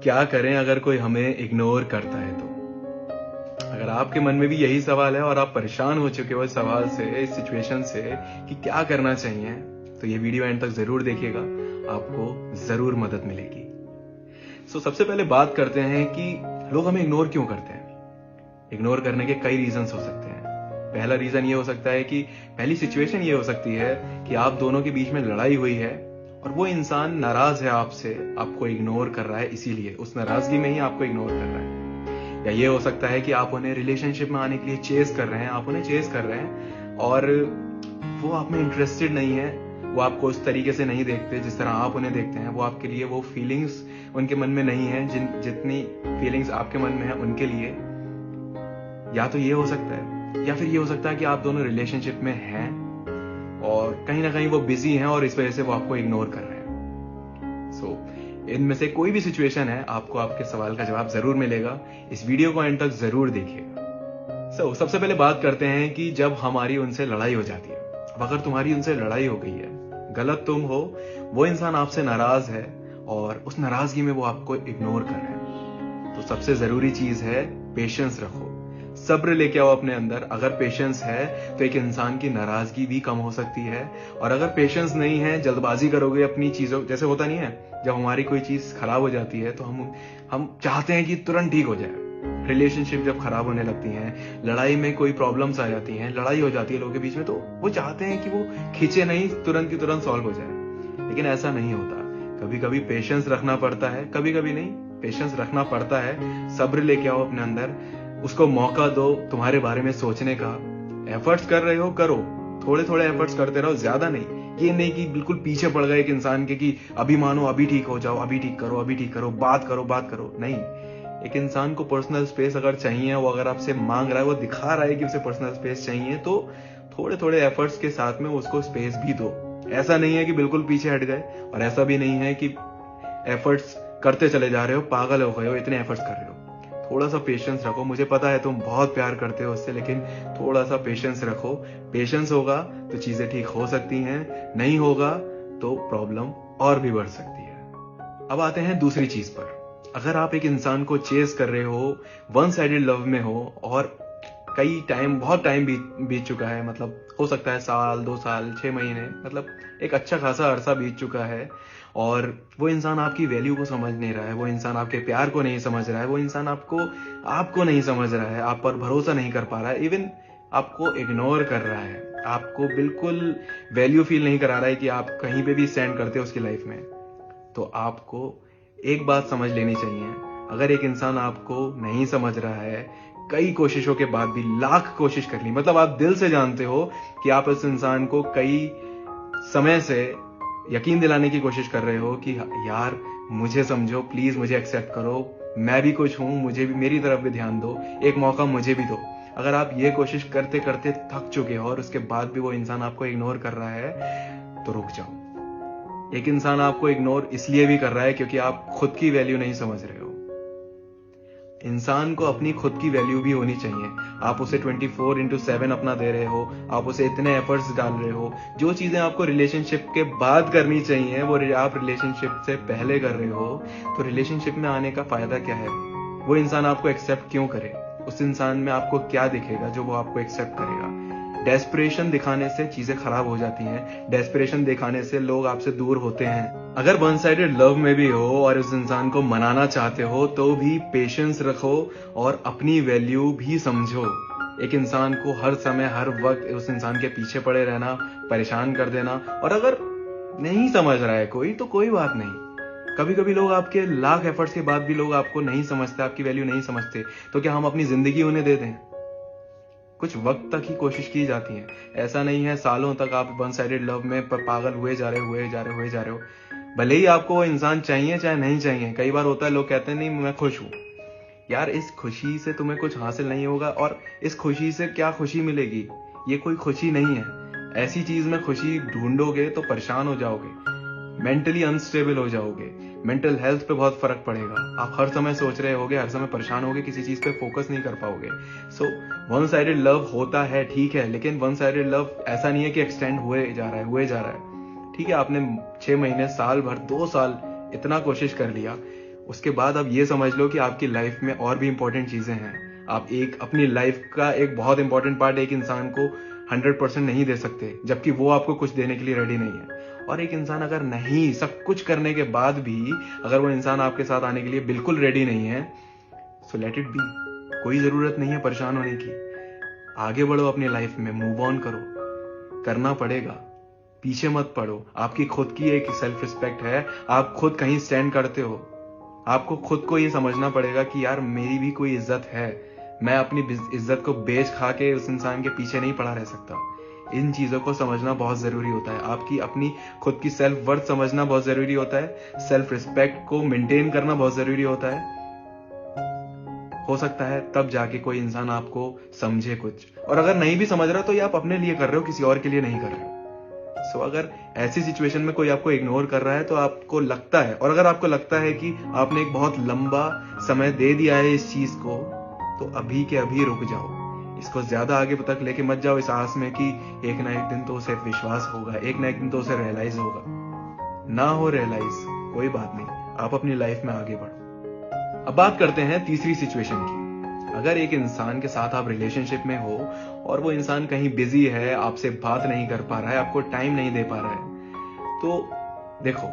क्या करें अगर कोई हमें इग्नोर करता है तो? अगर आपके मन में भी यही सवाल है और आप परेशान हो चुके हो इस सवाल से, इस सिचुएशन से कि क्या करना चाहिए, तो ये वीडियो एंड तक जरूर देखिएगा, आपको जरूर मदद मिलेगी। सबसे पहले बात करते हैं कि लोग हमें इग्नोर क्यों करते हैं। इग्नोर करने के कई रीजंस हो सकते हैं। पहला रीजन ये हो सकता है कि पहली सिचुएशन ये हो सकती है कि आप दोनों के बीच में लड़ाई हुई है और वो इंसान नाराज है आपसे, आपको इग्नोर कर रहा है, इसीलिए उस नाराजगी में ही आपको इग्नोर कर रहा है। या ये हो सकता है कि आप उन्हें रिलेशनशिप में आने के लिए चेस कर रहे हैं, आप उन्हें चेस कर रहे हैं और वो आप में इंटरेस्टेड नहीं है, वो आपको उस तरीके से नहीं देखते जिस तरह आप उन्हें देखते हैं। वो आपके लिए वो फीलिंग्स उनके मन में नहीं है जितनी फीलिंग्स आपके मन में है उनके लिए। या तो ये हो सकता है, या फिर ये हो सकता है कि आप दोनों रिलेशनशिप में हैं और कहीं ना कहीं वो बिजी हैं और इस वजह से वो आपको इग्नोर कर रहे हैं। इनमें से कोई भी सिचुएशन है, आपको आपके सवाल का जवाब जरूर मिलेगा। इस वीडियो को एंड तक जरूर देखिएगा। सबसे पहले बात करते हैं कि जब हमारी उनसे लड़ाई हो जाती है। अब अगर तुम्हारी उनसे लड़ाई हो गई है, गलत तुम हो, वो इंसान आपसे नाराज है और उस नाराजगी में वो आपको इग्नोर कर रहे हैं, तो सबसे जरूरी चीज है पेशेंस रखो, सब्र लेके आओ अपने अंदर। अगर पेशेंस है तो एक इंसान की नाराजगी भी कम हो सकती है, और अगर पेशेंस नहीं है, जल्दबाजी करोगे अपनी चीजों, जैसे होता नहीं है जब हमारी कोई चीज खराब हो जाती है तो हम चाहते हैं कि तुरंत ठीक हो जाए। रिलेशनशिप जब खराब होने लगती हैं, लड़ाई में कोई प्रॉब्लम्स आ जाती हैं, लड़ाई हो जाती है लोगों के बीच में, तो वो चाहते हैं कि वो खींचे नहीं, तुरंत की तुरंत सॉल्व हो जाए। लेकिन ऐसा नहीं होता। कभी कभी पेशेंस रखना पड़ता है, कभी कभी नहीं, पेशेंस रखना पड़ता है। सब्र लेके आओ अपने अंदर, उसको मौका दो तुम्हारे बारे में सोचने का। एफर्ट्स कर रहे हो, करो, थोड़े थोड़े एफर्ट्स करते रहो, ज्यादा नहीं। ये नहीं कि बिल्कुल पीछे पड़ गए एक इंसान के कि अभी मानो, अभी ठीक हो जाओ, अभी ठीक करो, अभी ठीक करो, बात करो। नहीं, एक इंसान को पर्सनल स्पेस अगर चाहिए, वो अगर आपसे मांग रहा है, वो दिखा रहा है कि उसे पर्सनल स्पेस चाहिए, तो थोड़े थोड़े एफर्ट्स के साथ में उसको स्पेस भी दो। ऐसा नहीं है कि बिल्कुल पीछे हट गए, और ऐसा भी नहीं है कि एफर्ट्स करते चले जा रहे हो, पागल हो गए हो, इतने एफर्ट्स कर रहे हो। थोड़ा सा पेशेंस रखो। मुझे पता है तुम बहुत प्यार करते हो उससे, लेकिन थोड़ा सा पेशेंस रखो। पेशेंस होगा तो चीजें ठीक हो सकती हैं, नहीं होगा तो प्रॉब्लम और भी बढ़ सकती है। अब आते हैं दूसरी चीज पर। अगर आप एक इंसान को चेस कर रहे हो, वन साइडेड लव में हो, और बहुत टाइम बीत चुका है, मतलब हो सकता है साल, 2 साल, 6 महीने, मतलब एक अच्छा खासा अरसा बीत चुका है, और वो इंसान आपकी वैल्यू को समझ नहीं रहा है, वो इंसान आपके प्यार को नहीं समझ रहा है, वो इंसान आपको नहीं समझ रहा है, आप पर भरोसा नहीं कर पा रहा है, इवन आपको इग्नोर कर रहा है, आपको बिल्कुल वैल्यू फील नहीं करा रहा है कि आप कहीं पे भी स्टैंड करते हो उसकी लाइफ में, तो आपको एक बात समझ लेनी चाहिए। अगर एक इंसान आपको नहीं समझ रहा है, कई कोशिशों के बाद भी, लाख कोशिश कर ली, मतलब आप दिल से जानते हो कि आप इस इंसान को कई समय से यकीन दिलाने की कोशिश कर रहे हो कि यार मुझे समझो, प्लीज मुझे एक्सेप्ट करो, मैं भी कुछ हूं, मुझे भी, मेरी तरफ भी ध्यान दो, एक मौका मुझे भी दो। अगर आप ये कोशिश करते करते थक चुके हो और उसके बाद भी वो इंसान आपको इग्नोर कर रहा है, तो रुक जाओ। एक इंसान आपको इग्नोर इसलिए भी कर रहा है क्योंकि आप खुद की वैल्यू नहीं समझ रहे हो। इंसान को अपनी खुद की वैल्यू भी होनी चाहिए। आप उसे 24/7 अपना दे रहे हो, आप उसे इतने एफर्ट्स डाल रहे हो, जो चीजें आपको रिलेशनशिप के बाद करनी चाहिए वो आप रिलेशनशिप से पहले कर रहे हो, तो रिलेशनशिप में आने का फायदा क्या है? वो इंसान आपको एक्सेप्ट क्यों करे? उस इंसान में आपको क्या दिखेगा जो वो आपको एक्सेप्ट करेगा? डेस्परेशन दिखाने से चीजें खराब हो जाती हैं, डेस्परेशन दिखाने से लोग आपसे दूर होते हैं। अगर वन साइडेड लव में भी हो और उस इंसान को मनाना चाहते हो, तो भी पेशेंस रखो और अपनी वैल्यू भी समझो। एक इंसान को हर समय, हर वक्त उस इंसान के पीछे पड़े रहना, परेशान कर देना, और अगर नहीं समझ रहा है कोई तो कोई बात नहीं। कभी कभी लोग आपके लाख एफर्ट्स के बाद भी लोग आपको नहीं समझते, आपकी वैल्यू नहीं समझते, तो क्या हम अपनी जिंदगी उन्हें दे दें? कुछ वक्त तक ही कोशिश की जाती है, ऐसा नहीं है सालों तक आप वन साइडेड लव में पागल हुए जा रहे हो। भले ही आपको वो इंसान चाहिए चाहे नहीं चाहिए। कई बार होता है, लोग कहते हैं नहीं मैं खुश हूं। यार, इस खुशी से तुम्हें कुछ हासिल नहीं होगा, और इस खुशी से क्या खुशी मिलेगी? ये कोई खुशी नहीं है। ऐसी चीज में खुशी ढूंढोगे तो परेशान हो जाओगे, मेंटली अनस्टेबल हो जाओगे, मेंटल हेल्थ पे बहुत फर्क पड़ेगा। आप हर समय सोच रहे होगे, हर समय परेशान होगे, किसी चीज पे फोकस नहीं कर पाओगे। वन साइडेड लव होता है, ठीक है, लेकिन वन साइडेड लव ऐसा नहीं है कि एक्सटेंड हुए जा रहा है। ठीक है, आपने 6 महीने, साल भर, 2 साल इतना कोशिश कर लिया, उसके बाद आप ये समझ लो कि आपकी लाइफ में और भी इंपॉर्टेंट चीजें हैं। आप एक अपनी लाइफ का एक बहुत इंपॉर्टेंट पार्ट एक इंसान को 100% नहीं दे सकते, जबकि वो आपको कुछ देने के लिए रेडी नहीं है। और एक इंसान अगर नहीं, सब कुछ करने के बाद भी अगर वो इंसान आपके साथ आने के लिए बिल्कुल रेडी नहीं है, सो लेट इट बी। कोई जरूरत नहीं है परेशान होने की। आगे बढ़ो अपनी लाइफ में, मूव ऑन करो, करना पड़ेगा, पीछे मत पड़ो। आपकी खुद की एक सेल्फ रिस्पेक्ट है, आप खुद कहीं स्टैंड करते हो। आपको खुद को ये समझना पड़ेगा कि यार मेरी भी कोई इज्जत है, मैं अपनी इज्जत को बेच खा के उस इंसान के पीछे नहीं पड़ा रह सकता। इन चीजों को समझना बहुत जरूरी होता है। आपकी अपनी खुद की सेल्फ वर्थ समझना बहुत जरूरी होता है। सेल्फ रिस्पेक्ट को मेंटेन करना बहुत जरूरी होता है। हो सकता है तब जाके कोई इंसान आपको समझे कुछ, और अगर नहीं भी समझ रहा तो ये आप अपने लिए कर रहे हो, किसी और के लिए नहीं कर रहे हो। सो अगर ऐसी सिचुएशन में कोई आपको इग्नोर कर रहा है तो आपको लगता है, और अगर आपको लगता है कि आपने एक बहुत लंबा समय दे दिया है इस चीज को, तो अभी के अभी रुक जाओ। इसको ज्यादा आगे तक लेके मत जाओ इस आस में कि एक ना एक दिन तो उसे विश्वास होगा, एक ना एक दिन तो उसे रियलाइज होगा। ना हो रियलाइज, कोई बात नहीं, आप अपनी लाइफ में आगे बढ़ो। अब बात करते हैं तीसरी सिचुएशन की। अगर एक इंसान के साथ आप रिलेशनशिप में हो और वो इंसान कहीं बिजी है, आपसे बात नहीं कर पा रहा है, आपको टाइम नहीं दे पा रहा है, तो देखो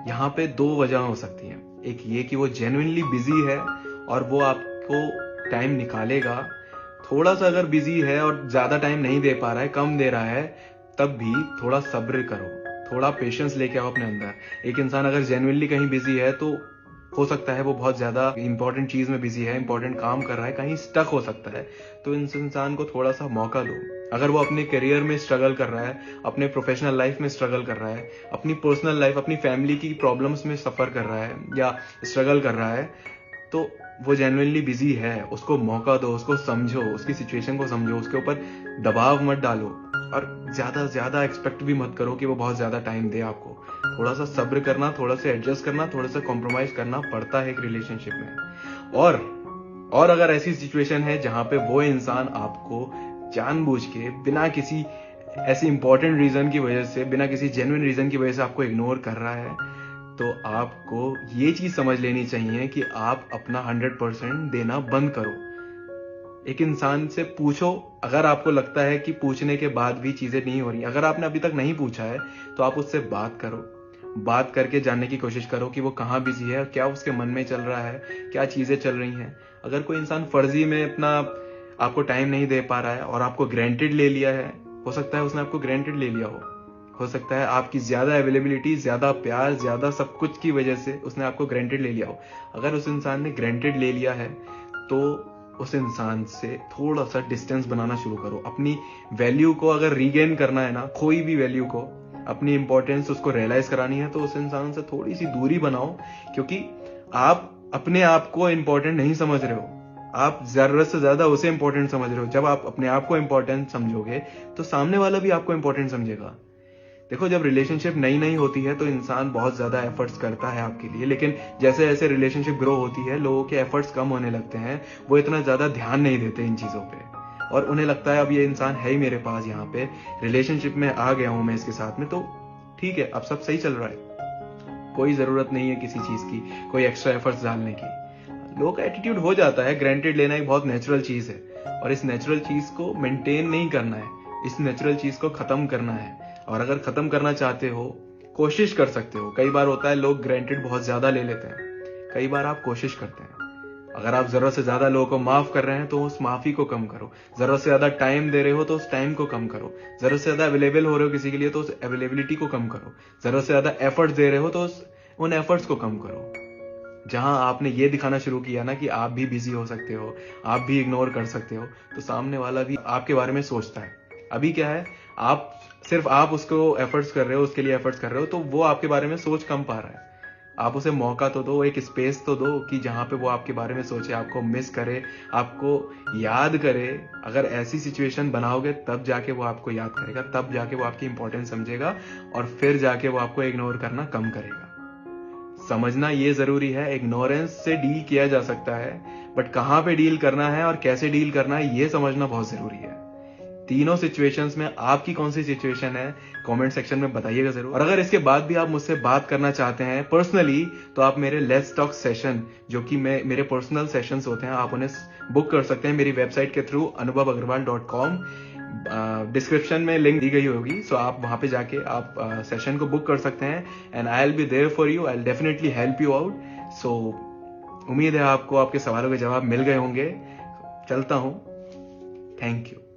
यहाँ पे दो वजह हो सकती हैं। एक ये कि वो जेन्युइनली बिजी है और वो आपको टाइम निकालेगा। थोड़ा सा अगर बिजी है और ज्यादा टाइम नहीं दे पा रहा है, कम दे रहा है, तब भी थोड़ा सब्र करो, थोड़ा पेशेंस लेके आओ अपने अंदर। एक इंसान अगर जेन्युइनली कहीं बिजी है तो हो सकता है वो बहुत ज्यादा इंपॉर्टेंट चीज में बिजी है, इंपॉर्टेंट काम कर रहा है, कहीं स्टक हो सकता है, तो इस इंसान को थोड़ा सा मौका दो। अगर वो अपने करियर में स्ट्रगल कर रहा है, अपने प्रोफेशनल लाइफ में स्ट्रगल कर रहा है, अपनी पर्सनल लाइफ, अपनी फैमिली की प्रॉब्लम्स में सफर कर रहा है या स्ट्रगल कर रहा है, तो वो जेन्युइनली बिजी है, उसको मौका दो, उसको समझो, उसकी सिचुएशन को समझो, उसके ऊपर दबाव मत डालो और ज्यादा एक्सपेक्ट भी मत करो कि वो बहुत ज्यादा टाइम दे आपको। थोड़ा सा सब्र करना, थोड़ा सा एडजस्ट करना, थोड़ा सा कॉम्प्रोमाइज करना पड़ता है एक रिलेशनशिप में। और अगर ऐसी सिचुएशन है जहां पे वो इंसान आपको जानबूझ के बिना किसी ऐसी इंपॉर्टेंट रीजन की वजह से, बिना किसी जेन्युइन रीजन की वजह से आपको इग्नोर कर रहा है, तो आपको ये चीज समझ लेनी चाहिए कि आप अपना 100% देना बंद करो। एक इंसान से पूछो, अगर आपको लगता है कि पूछने के बाद भी चीजें नहीं हो रही, अगर आपने अभी तक नहीं पूछा है तो आप उससे बात करो, बात करके जानने की कोशिश करो कि वो कहाँ बिजी है, क्या उसके मन में चल रहा है, क्या चीजें चल रही हैं। अगर कोई इंसान फर्जी में अपना आपको टाइम नहीं दे पा रहा है और आपको ग्रांटेड ले लिया है, हो सकता है उसने आपको ग्रांटेड ले लिया हो सकता है आपकी ज्यादा अवेलेबिलिटी, ज्यादा प्यार, ज्यादा सब कुछ की वजह से उसने आपको ग्रांटेड ले लिया हो। अगर उस इंसान ने ग्रांटेड ले लिया है तो उस इंसान से थोड़ा सा डिस्टेंस बनाना शुरू करो। अपनी वैल्यू को अगर रीगेन करना है ना, कोई भी वैल्यू को, अपनी इंपॉर्टेंस उसको रियलाइज करानी है, तो उस इंसान से थोड़ी सी दूरी बनाओ, क्योंकि आप अपने आप को इंपॉर्टेंट नहीं समझ रहे हो, आप जरूरत से ज्यादा उसे इंपॉर्टेंट समझ रहे हो। जब आप अपने आप को इंपॉर्टेंट समझोगे तो सामने वाला भी आपको इंपॉर्टेंट समझेगा। देखो, जब रिलेशनशिप नई होती है तो इंसान बहुत ज्यादा एफर्ट्स करता है आपके लिए, लेकिन जैसे जैसे रिलेशनशिप ग्रो होती है लोगों के एफर्ट्स कम होने लगते हैं, वो इतना ज्यादा ध्यान नहीं देते इन चीजों पे, और उन्हें लगता है अब ये इंसान है ही मेरे पास, यहाँ पे रिलेशनशिप में आ गया हूं मैं इसके साथ में, तो ठीक है, अब सब सही चल रहा है, कोई जरूरत नहीं है किसी चीज की, कोई एक्स्ट्रा एफर्ट्स डालने की। लोगों का एटीट्यूड हो जाता है, ग्रांटेड लेना एक बहुत नेचुरल चीज है, और इस नेचुरल चीज को मेंटेन नहीं करना है, इस नेचुरल चीज को खत्म करना है। और अगर खत्म करना चाहते हो, कोशिश कर सकते हो। कई बार होता है लोग ग्रांटेड बहुत ज्यादा ले लेते हैं, कई बार आप कोशिश करते हैं। अगर आप जरूरत से ज्यादा लोगों को माफ कर रहे हैं तो उस माफी को कम करो, जरूरत से ज्यादा टाइम दे रहे हो तो उस टाइम को कम करो, जरूरत से ज्यादा अवेलेबल हो रहे हो किसी के लिए तो उस अवेलेबिलिटी को कम करो, जरूरत से ज्यादा एफर्ट्स दे रहे हो तो उन एफर्ट्स को कम करो। जहां आपने ये दिखाना शुरू किया ना कि आप भी बिजी हो सकते हो, आप भी इग्नोर कर सकते हो, तो सामने वाला भी आपके बारे में सोचता है। अभी क्या है, आप उसको एफर्ट्स कर रहे हो, उसके लिए एफर्ट्स कर रहे हो, तो वो आपके बारे में सोच कम पा रहा है। आप उसे मौका तो दो, एक स्पेस तो दो कि जहां पे वो आपके बारे में सोचे, आपको मिस करे, आपको याद करे। अगर ऐसी सिचुएशन बनाओगे तब जाके वो आपको याद करेगा, तब जाके वो आपकी इंपॉर्टेंस समझेगा, और फिर जाके वो आपको इग्नोर करना कम करेगा। समझना ये जरूरी है, इग्नोरेंस से डील किया जा सकता है, बट कहां पे डील करना है और कैसे डील करना है ये समझना बहुत जरूरी है। तीनों सिचुएशंस में आपकी कौन सी सिचुएशन है कमेंट सेक्शन में बताइएगा जरूर। और अगर इसके बाद भी आप मुझसे बात करना चाहते हैं पर्सनली, तो आप मेरे लेट्स टॉक सेशन, जो कि मेरे पर्सनल सेशंस होते हैं, आप उन्हें बुक कर सकते हैं मेरी वेबसाइट के थ्रू anubhavagarwal.com। डिस्क्रिप्शन में लिंक दी गई होगी, सो आप वहां पे जाके आप सेशन को बुक कर सकते हैं and I will be there for you. I will definitely help you out. So उम्मीद है आपको आपके सवालों के जवाब मिल गए होंगे। चलता हूं। Thank you.